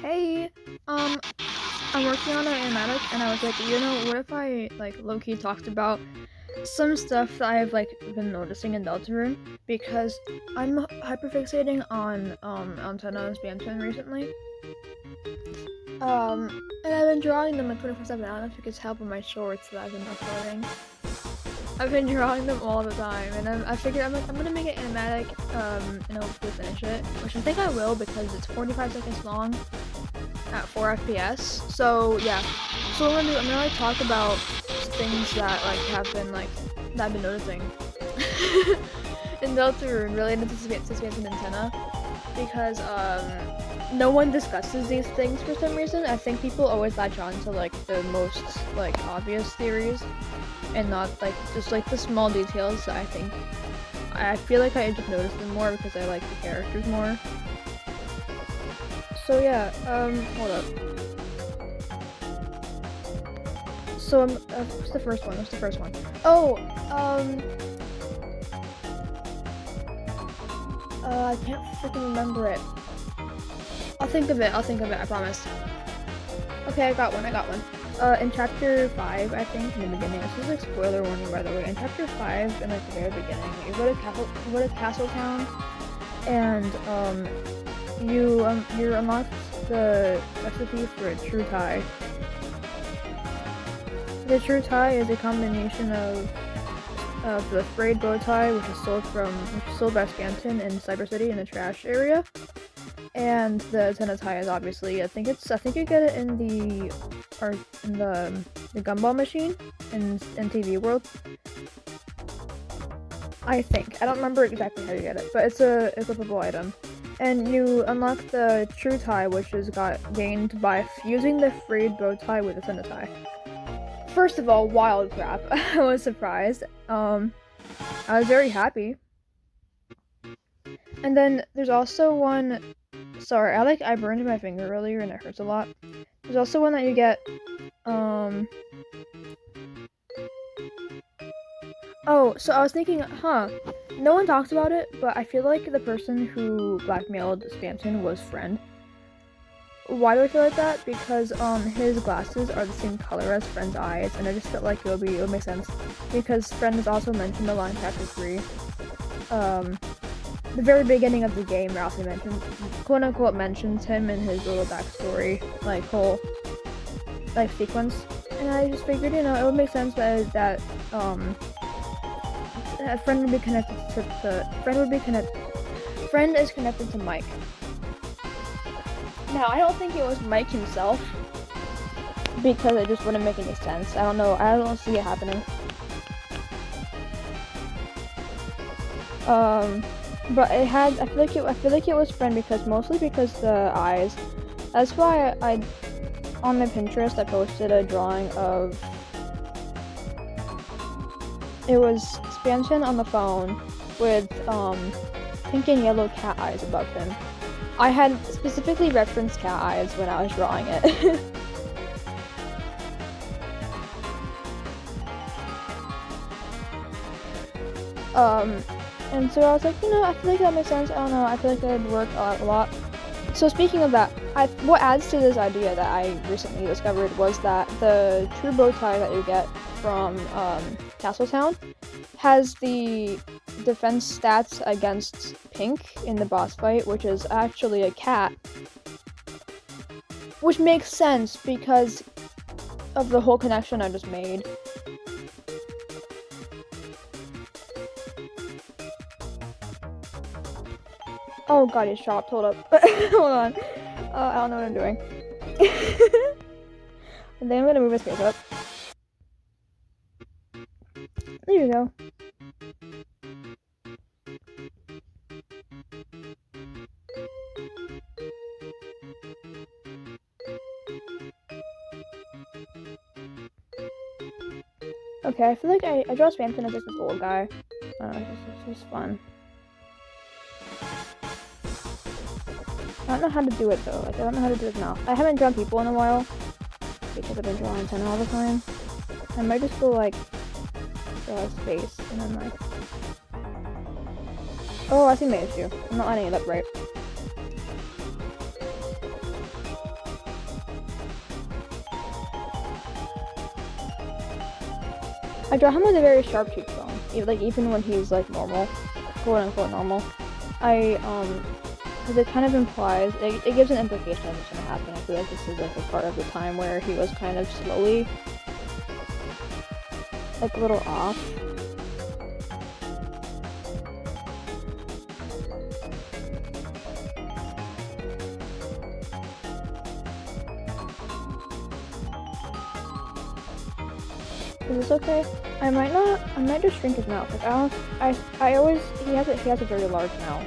Hey, um, I'm working on an animatic, and I was like, what if I like low-key talked about some stuff that I've like been noticing in Deltarune because I'm hyperfixating on antenna and spam recently. And I've been drawing them like 24/7. I don't know if you could tell by my shorts that I've been uploading. I've been drawing them all the time, and I figured I'm gonna make an animatic, and hopefully finish it, which I think I will because it's 45 seconds long at 4 FPS. So yeah, so what I'm gonna like talk about things that like have been like that I've been noticing in Deltarune related to Space and Antenna because no one discusses these things for some reason. I think people always latch on to like the most like obvious theories and not like just like the small details that I feel like I just notice them more because I like the characters more. So yeah, hold up. So what's the first one? What's the first one? Oh, I can't freaking remember it. I'll think of it, I promise. Okay, I got one. In chapter 5, I think, in the beginning, this is like spoiler warning by the way, in chapter 5, in like the very beginning, you go to Castletown, and, you unlock the recipe for a true tie. The true tie is a combination of the frayed bow tie, which is sold by Scanton in Cyber City in the trash area, and the antenna tie is obviously I think you get it in the gumball machine in TV World. I think I don't remember exactly how you get it, but it's a equipable item. And you unlock the true tie, which is gained by fusing the frayed bow tie with the antenna tie. First of all, wild crap. I was surprised. I was very happy. And then there's also one. Sorry, I burned my finger earlier and it hurts a lot. There's also one that you get. Oh, so I was thinking, no one talks about it, but I feel like the person who blackmailed Spamton was Friend. Why do I feel like that? Because his glasses are the same color as Friend's eyes, and I just felt like it would make sense. Because Friend is also mentioned a lot in chapter 3. The very beginning of the game, Ralphie quote unquote mentions him in his little backstory, like whole sequence. And I just figured, it would make sense that Friend would be connected Friend is connected to Mike. Now, I don't think it was Mike himself, because it just wouldn't make any sense. I don't see it happening. But I feel like it was Friend mostly because the eyes. That's why on my Pinterest, I posted a drawing of, it was Spamton on the phone with, pink and yellow cat eyes above him. I had specifically referenced cat eyes when I was drawing it. And so I was like, I feel like that makes sense. I don't know, I feel like that would work a lot. So speaking of that, what adds to this idea that I recently discovered was that the true bow tie that you get from Castletown has the defense stats against Pink in the boss fight, which is actually a cat. Which makes sense because of the whole connection I just made. Oh god, he's chopped. Hold up. Hold on. I don't know what I'm doing. And then I'm gonna move his face up. There you go. Okay, I feel like I draw Spamton as just this old guy. It's just fun. I don't know how to do it though. I don't know how to do his mouth. I haven't drawn people in a while because I've been drawing antenna all the time. I might just go like draw his face and then like. Oh, I see my issue. I'm not lining it up right. I draw him with a very sharp cheekbone. Even when he's like normal, quote unquote normal. Because it kind of implies, it gives an implication of what's gonna happen. I feel like this is like a part of the time where he was kind of slowly, like a little off. Is this okay? I might just shrink his mouth. Like he has a very large mouth.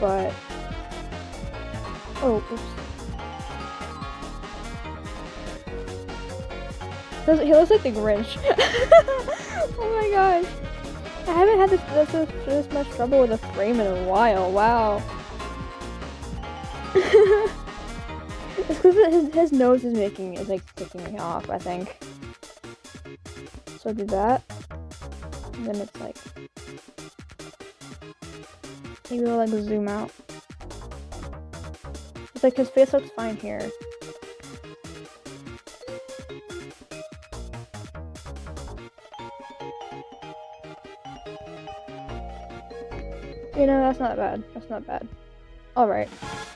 But, oh, oops. He looks like the Grinch. Oh my gosh. I haven't had this much trouble with a frame in a while. Wow. It's because his nose is picking me off, I think. So do that. And then it's like, maybe we'll like zoom out. It's like his face looks fine here. You know, that's not bad. That's not bad. Alright.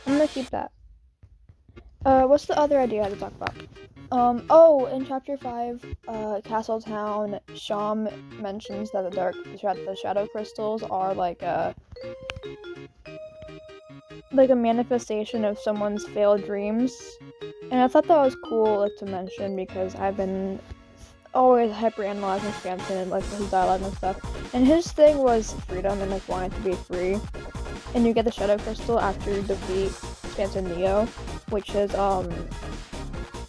I'm gonna keep that. What's the other idea I had to talk about? Oh, in chapter 5, Castletown, Sham mentions that the shadow crystals are like a manifestation of someone's failed dreams. And I thought that was cool, like, to mention, because I've been always hyper-analyzing Spamton and, like, his dialogue and stuff. And his thing was freedom and, like, wanting to be free. And you get the shadow crystal after you defeat Spamton Neo, which is,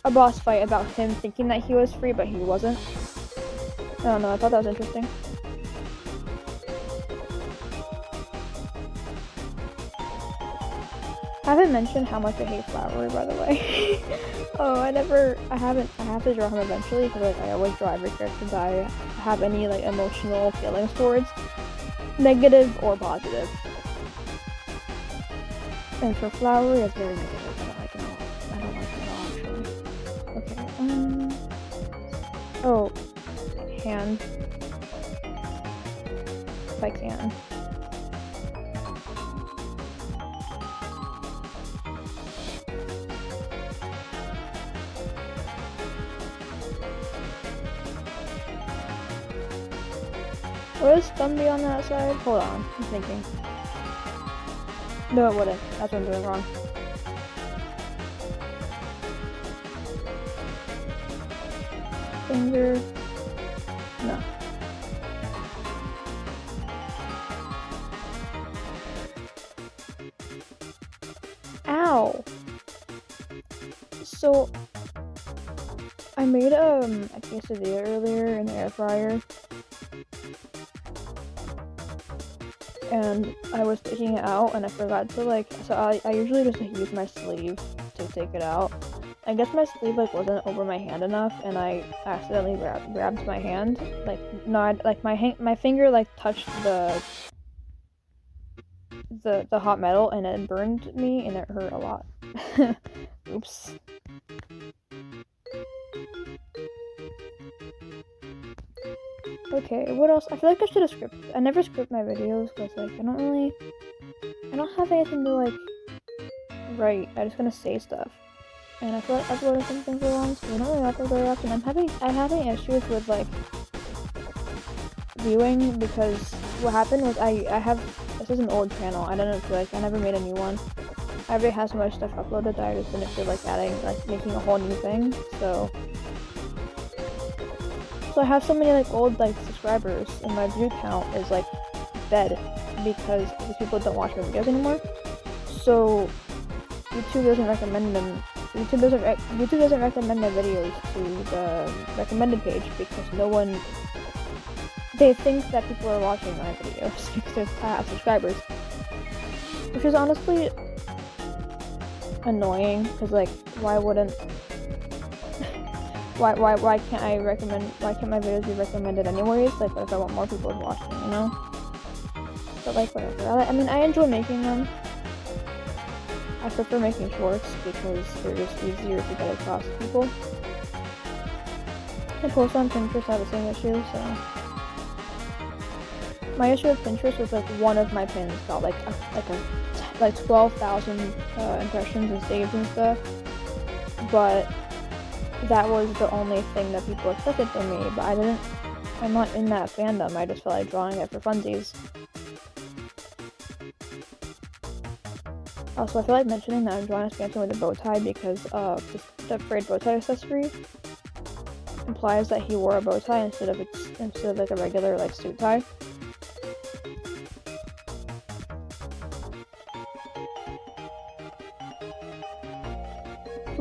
a boss fight about him thinking that he was free, but he wasn't. I don't know, I thought that was interesting. I haven't mentioned how much I hate Flowery, by the way. I have to draw him eventually, because like, I always draw every character that I have any like emotional feelings towards. Negative or positive. And for Flowery, it's very negative. I don't like it at all, actually. Okay, oh, hand. If I can. Would his thumb be on that side? Hold on, I'm thinking. No, it wouldn't. That's what I'm doing wrong. Finger. No. Ow! So, I made a quesadilla earlier in the air fryer. And I was taking it out and I forgot to so I usually just use my sleeve to take it out. I guess my sleeve wasn't over my hand enough and I accidentally grabbed my hand. My finger touched the hot metal and it burned me and it hurt a lot. Oops. Okay, what else? I feel like I should have scripted. I never script my videos because I don't have anything to write. I'm just gonna say stuff. And I feel like uploading some things along, so I don't really upload very often. I'm having issues with viewing because what happened was this is an old channel. I don't feel like I never made a new one. I already had so much stuff uploaded that I just didn't feel like making a whole new thing. So I have so many old subscribers and my view count is dead because these people don't watch my videos anymore. So YouTube doesn't recommend them. YouTube doesn't recommend my videos to the recommended page because they think that people are watching my videos because I have subscribers, which is honestly annoying because why can't my videos be recommended anyways? What if I want more people to watch them, you know? But whatever. I mean, I enjoy making them. I prefer making shorts because they're just easier to get across to people. I post on Pinterest, I have the same issue, so. My issue with Pinterest was like one of my pins got like 12,000 impressions and saves and stuff, but that was the only thing that people expected from me. But I'm not in that fandom. I just felt like drawing it for funsies. Also, I feel like mentioning that I'm drawing a Phantom with a bow tie because the frayed bow tie accessory implies that he wore a bow tie instead of like a regular like suit tie.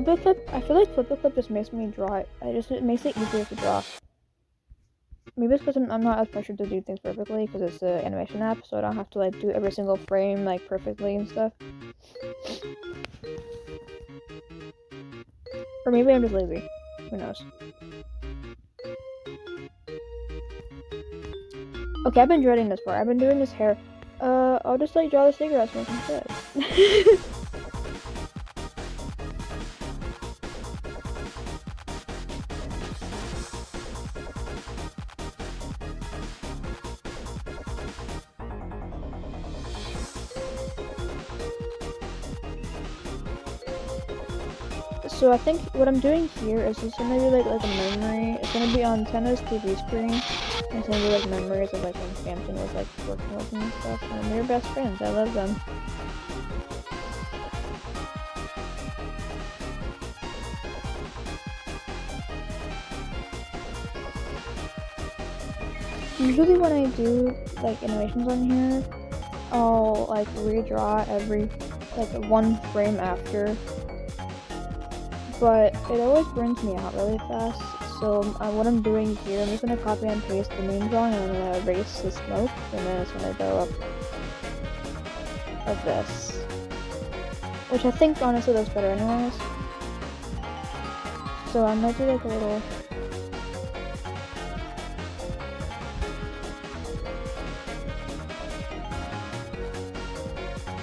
Flip Clip, I feel like Flip Clip just makes me draw it. It makes it easier to draw. Maybe it's because I'm not as pressured to do things perfectly because it's an animation app, so I don't have to like do every single frame like perfectly and stuff. Or maybe I'm just lazy. Who knows? Okay, I've been dreading this part. I've been doing this hair. I'll just like draw the cigarette smoke instead. So I think what I'm doing here is just gonna be like a memory. It's gonna be on Tenna's TV screen. It's gonna be like memories of like when Phantom was like working with me and stuff. And they're best friends. I love them. Usually when I do like animations on here, I'll like redraw every like one frame after. But it always burns me out really fast, so what I'm doing here, I'm just going to copy and paste the main drawing and I'm going to erase the smoke, and then it's going to go up like this. Which I think honestly looks better anyways. So I might do like a little...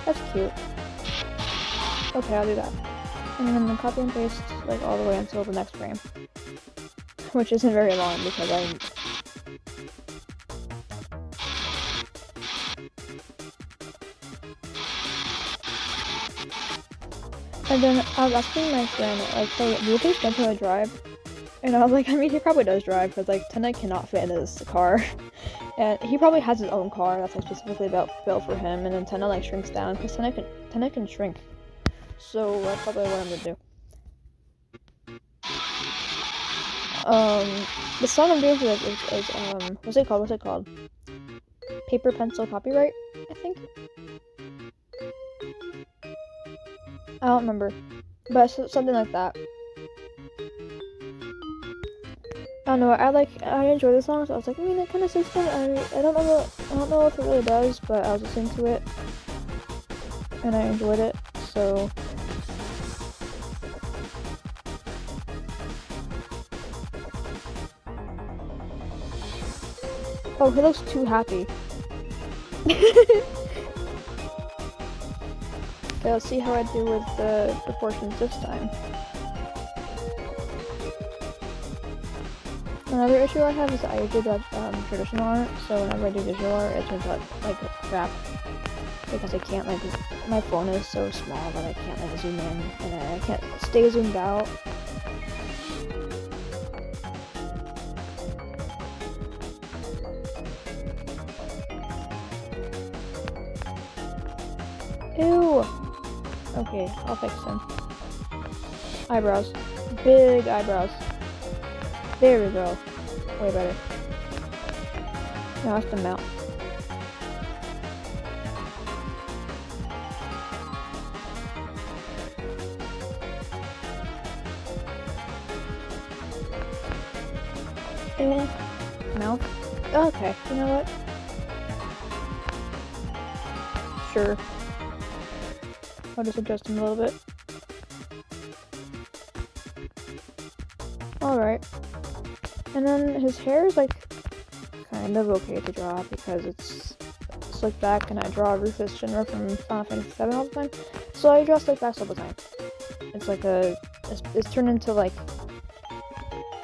That's cute. Okay, I'll do that. And then I'm gonna copy and paste like all the way until the next frame, which isn't very long because And then I was asking my friend, like, hey, do you think Spencer would drive? And I was like, I mean, he probably does drive because like Tenna cannot fit in this car, and he probably has his own car that's like specifically built for him. And then Tenna like shrinks down because Tenna can shrink. So that's probably what I'm gonna do. The song I'm doing for this is what's it called? Paper Pencil Copyright, I think. I don't remember, but something like that. I don't know. I enjoy the song, so I was like, I mean, it kind of suits them. I don't know if it really does, but I was listening to it and I enjoyed it. So. Oh, he looks too happy. Okay, let's see how I do with the proportions this time. Another issue I have is that I usually do traditional art, so whenever I do visual art, it turns out like crap. Because I can't, like, my phone is so small that I can't like zoom in, and I can't stay zoomed out. Ew! Okay, I'll fix them. Eyebrows. Big eyebrows. There we go. Way better. Now it's the mouth. Mouth. Okay, you know what? Sure. I'll just adjust him a little bit. Alright. And then his hair is like kind of okay to draw because it's slicked back, and I draw Rufus Shinra from Final Fantasy VII all the time. So I draw slick backs all the time. It's like it's turned into like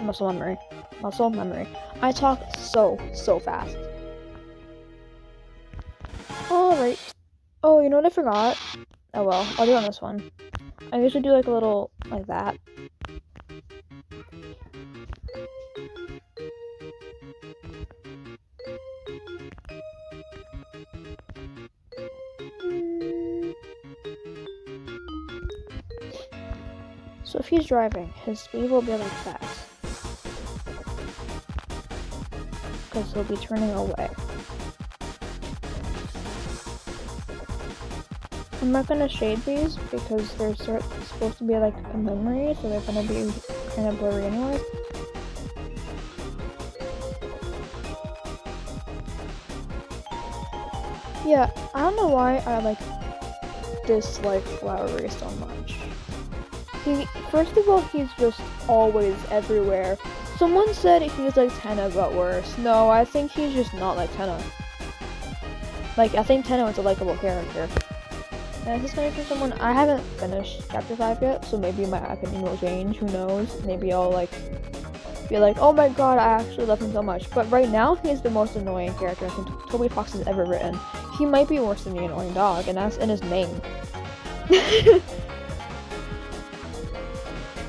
muscle memory. muscle memory. I talk so fast. Alright. Oh, you know what I forgot? Oh well, I'll do it on this one. I usually do like a little, like that. So if he's driving, his speed will be like that. Because he'll be turning away. I'm not gonna shade these because they're supposed to be like a memory, so they're gonna be kind of blurry anyway. Yeah, I don't know why I like dislike Flowery so much. First of all, he's just always everywhere. Someone said he's like Tenna but worse. No, I think he's just not like Tenna. Like, I think Tenna is a likable character. And this is coming from someone, I haven't finished chapter 5 yet, so maybe my opinion will change, who knows. Maybe I'll like be like, oh my god, I actually love him so much. But right now, he's the most annoying character I think Toby Fox has ever written. He might be worse than the annoying dog, and that's in his name.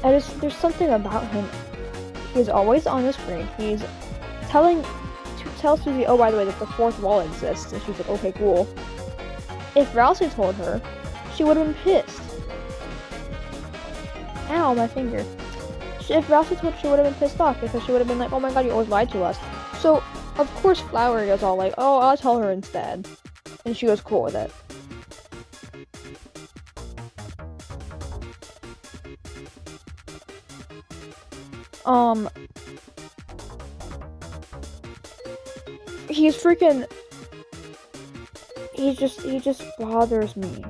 There's something about him. He's always on the screen. He's telling Susie, oh, by the way, that the fourth wall exists, and she's like, okay, cool. If Rousey told her, she would have been pissed. Ow, my finger. If Rousey told her, she would have been pissed off because she would have been like, oh my god, you always lied to us. So, of course, Flowery is all like, oh, I'll tell her instead. And she goes cool with it. He's freaking... He just bothers me.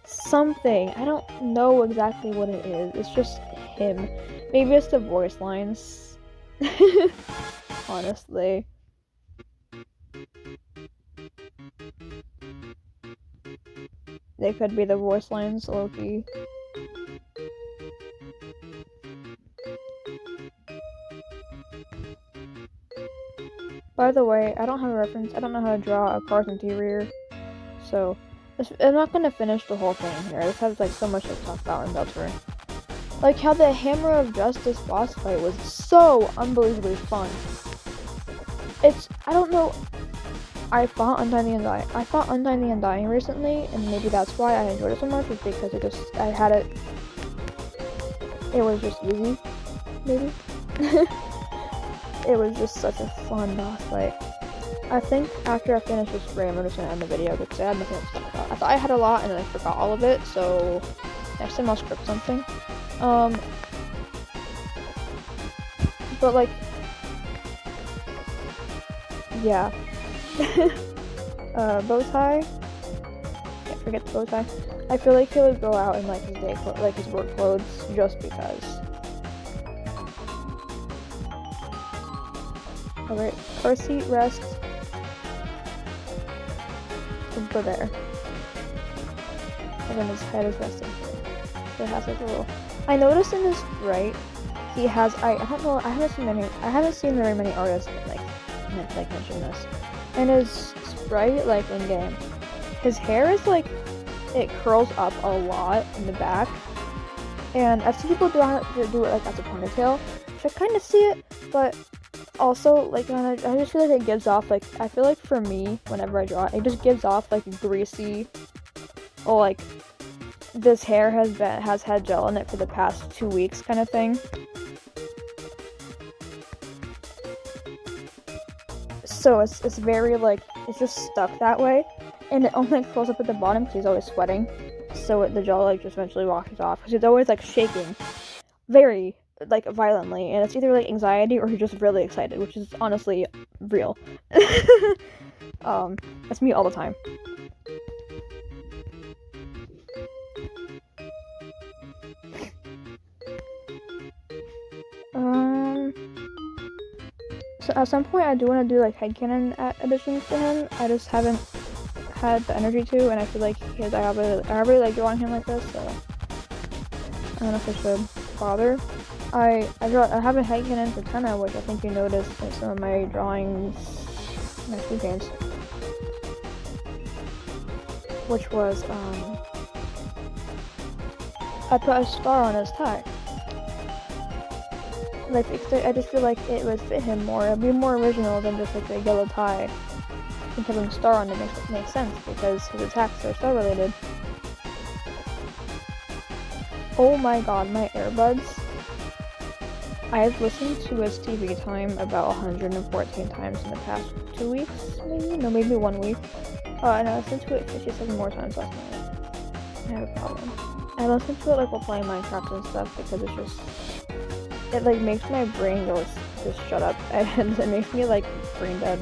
Something. I don't know exactly what it is. It's just him. Maybe it's the voice lines. Honestly. They could be the voice lines, Loki. By the way, I don't have a reference. I don't know how to draw a car's interior. So, I'm not gonna finish the whole thing here. This has like so much to talk about in Deltarune. Like how the Hammer of Justice boss fight was so unbelievably fun. I don't know. I fought Undying the Undying recently, and maybe that's why I enjoyed it so much, is because it was just easy, maybe. It was just such a fun boss fight. I think after I finish this frame, I'm just gonna end the video because I had nothing else to talk about. I thought I had a lot and then I forgot all of it, so next time I'll script something. But like, yeah. Bow tie. Can't forget the bow tie. I feel like he would go out in like his work clothes just because. Alright, car seat, rest. We'll go there. And then his head is resting. So it has like a little... I noticed in his sprite, he has... I don't know, I haven't seen very many artists like mention this. In his sprite, like in game, his hair is like, it curls up a lot in the back. And I've seen people do it like as a ponytail, which I kind of see it, but also, like, I just feel like it gives off, like, I feel like for me, whenever I draw it just gives off, like, greasy, or, like, this hair has had gel in it for the past 2 weeks kind of thing. So, it's very, like, it's just stuck that way, and it only curls up at the bottom because he's always sweating, so the gel, like, just eventually washes off, because he's always, like, shaking very, like, violently, and it's either like anxiety or he's just really excited, which is honestly real. That's me all the time. So at some point I do want to do like headcanon additions to him. I just haven't had the energy to, and I feel like I really like drawing him like this, so I don't know if I should bother. I have a head cannon antenna, which I think you noticed in some of my drawings, my food games, which was I put a star on his tie. Like, I just feel like it would fit him more. It'd be more original than just like a yellow tie. And having a star on it makes sense because his attacks are star related. Oh my god, my earbuds. I've listened to his TV time about 114 times in the past 2 weeks, maybe? No, maybe 1 week. And I listened to it 57 more times last night. I have a problem. I listen to it like while playing Minecraft and stuff because it's just, it like makes my brain go, just shut up, and it makes me like brain dead.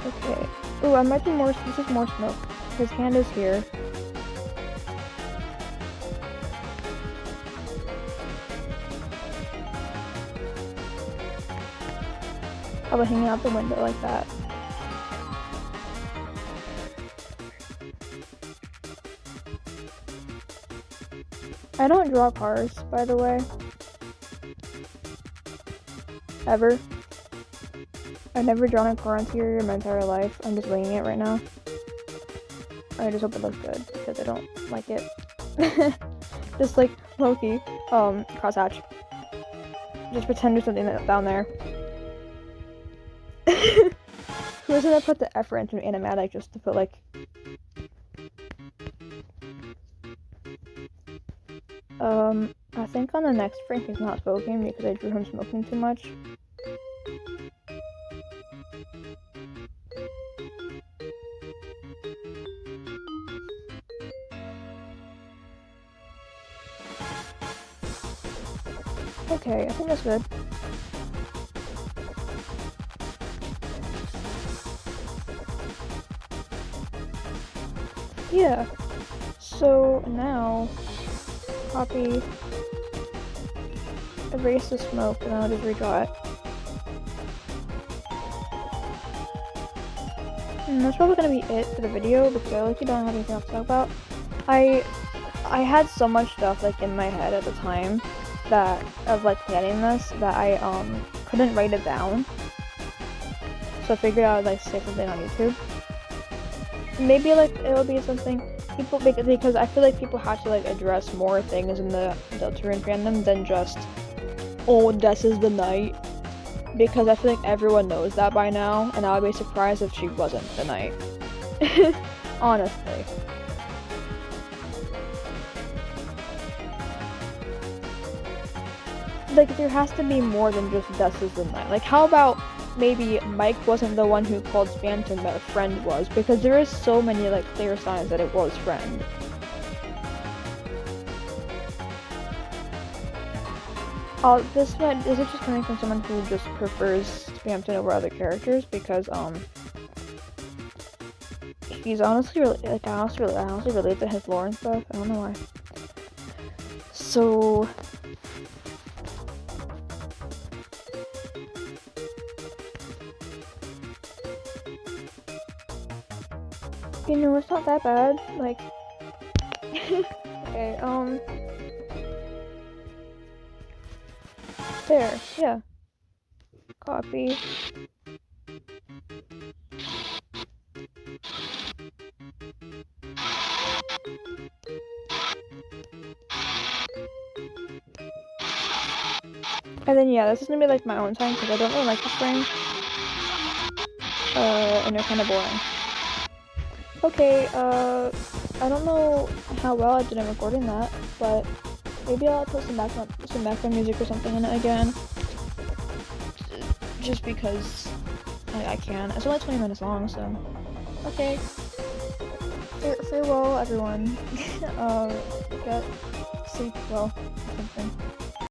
Okay. Ooh, I might do more, this is more smoke. His hand is here. I'll be hanging out the window like that. I don't draw cars, by the way. Ever. I've never drawn a car interior in my entire life. I'm just winging it right now. I just hope it looks good, because I don't like it. Just like, low-key, crosshatch. Just pretend there's something down there. Who's gonna put the effort into an animatic just to put, like... I think on the next frame he's not smoking because I drew him smoking too much. Okay, I think that's good. Yeah. So now, copy, erase the smoke, and I'll just redraw it. And that's probably gonna be it for the video because I like don't have anything else to talk about. I had so much stuff like in my head at the time that of like planning this that I couldn't write it down. So I figured I would like say something on YouTube. Maybe like it'll be something people because I feel like people have to like address more things in the Deltarune fandom than just, oh, this is the knight, because I feel like everyone knows that by now, and I would be surprised if she wasn't the knight. Honestly. Like, there has to be more than just this is the knight. Like, how about maybe Mike wasn't the one who called Spamton, but a friend was, because there is so many like clear signs that it was friend. This is just coming from someone who just prefers Spamton over other characters because he's honestly really like I honestly relate to his lore and stuff. I don't know why. So you know, it's not that bad. Like, okay, there, yeah. Copy. And then yeah, this is gonna be like my own time because I don't really like this frame. And they're kind of boring. Okay, I don't know how well I did in recording that, but maybe I'll put some background music or something in it again. Just because I can. It's only 20 minutes long, so. Okay. Farewell, everyone. Get sleep well or something.